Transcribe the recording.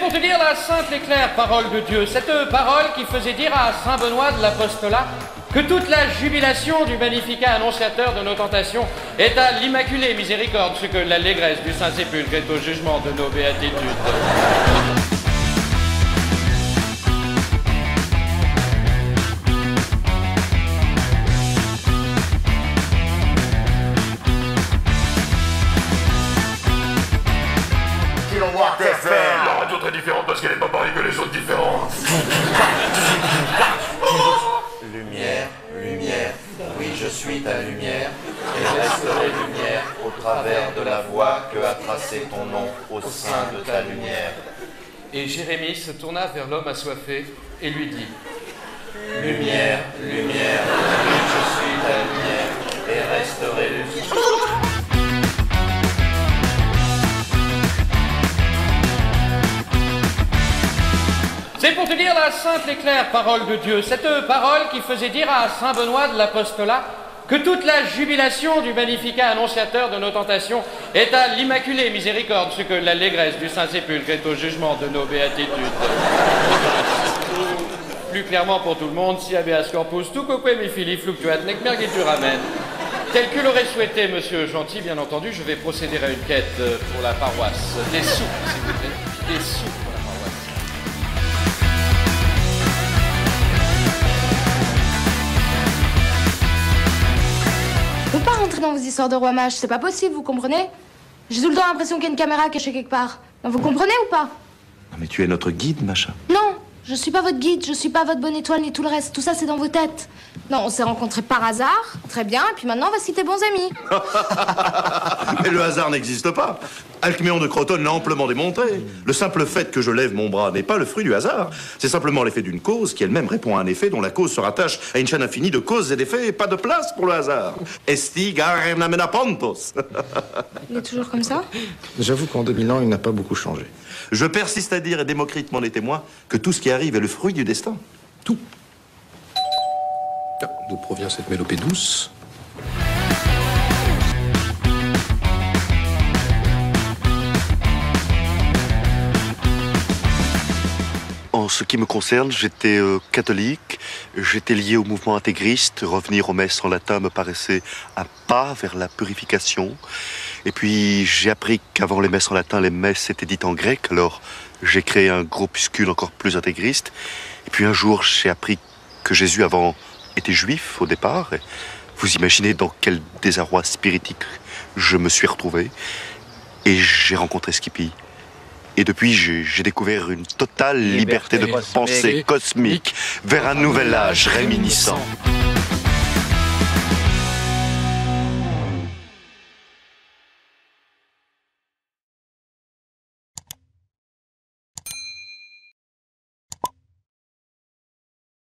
C'est pour te dire la simple et claire parole de Dieu, cette parole qui faisait dire à saint Benoît de l'Apostolat que toute la jubilation du Magnificat annonciateur de nos tentations est à l'Immaculée Miséricorde, ce que l'allégresse du Saint-Sépulcre est au jugement de nos béatitudes. La radio très différente parce qu'elle n'est pas pareille que les autres différentes. Lumière, lumière, oui je suis ta lumière, et resterai lumière au travers de la voie que a tracée ton nom au sein de ta lumière. Et Jérémie se tourna vers l'homme assoiffé et lui dit: Lumière, lumière, oui je suis ta lumière, et resterai lumière. C'est pour te dire la simple et claire parole de Dieu, cette parole qui faisait dire à saint Benoît de l'Apostolat que toute la jubilation du Magnificat annonciateur de nos tentations est à l'Immaculée Miséricorde, ce que l'allégresse du Saint-Sépulcre est au jugement de nos béatitudes. Plus clairement pour tout le monde, si habeas corpus tu quoque mi fili fluctuat nec mergitur amen. Tel que l'aurait souhaité Monsieur Gentil, bien entendu, je vais procéder à une quête pour la paroisse. Des sous, s'il vous plaît. Des sous pour la paroisse. Je peux pas rentrer dans vos histoires de roi mage, c'est pas possible, vous comprenez? J'ai tout le temps l'impression qu'il y a une caméra cachée quelque part. Non, vous comprenez ou pas? Non mais tu es notre guide, Macha. Non, je suis pas votre guide, je suis pas votre bonne étoile ni tout le reste. Tout ça, c'est dans vos têtes. Non, on s'est rencontrés par hasard, très bien, et puis maintenant, on va citer bons amis. Mais le hasard n'existe pas. Alcméon de Crotone l'a amplement démontré. Le simple fait que je lève mon bras n'est pas le fruit du hasard. C'est simplement l'effet d'une cause qui elle-même répond à un effet dont la cause se rattache à une chaîne infinie de causes et d'effets et pas de place pour le hasard. Esti garem amenapontos. Il est toujours comme ça? J'avoue qu'en 2000 ans, il n'a pas beaucoup changé. Je persiste à dire, et Démocrite m'en est témoin, que tout ce qui arrive est le fruit du destin. Tout. Ah, d'où provient cette mélopée douce? En ce qui me concerne, j'étais catholique, j'étais lié au mouvement intégriste. Revenir aux messes en latin me paraissait un pas vers la purification. Et puis j'ai appris qu'avant les messes en latin, les messes étaient dites en grec. Alors j'ai créé un groupuscule encore plus intégriste. Et puis un jour, j'ai appris que Jésus avant était juif au départ. Et vous imaginez dans quel désarroi spiritique je me suis retrouvé. Et j'ai rencontré Skippy. Et depuis, j'ai découvert une totale liberté de pensée cosmique vers un nouvel âge réminiscent.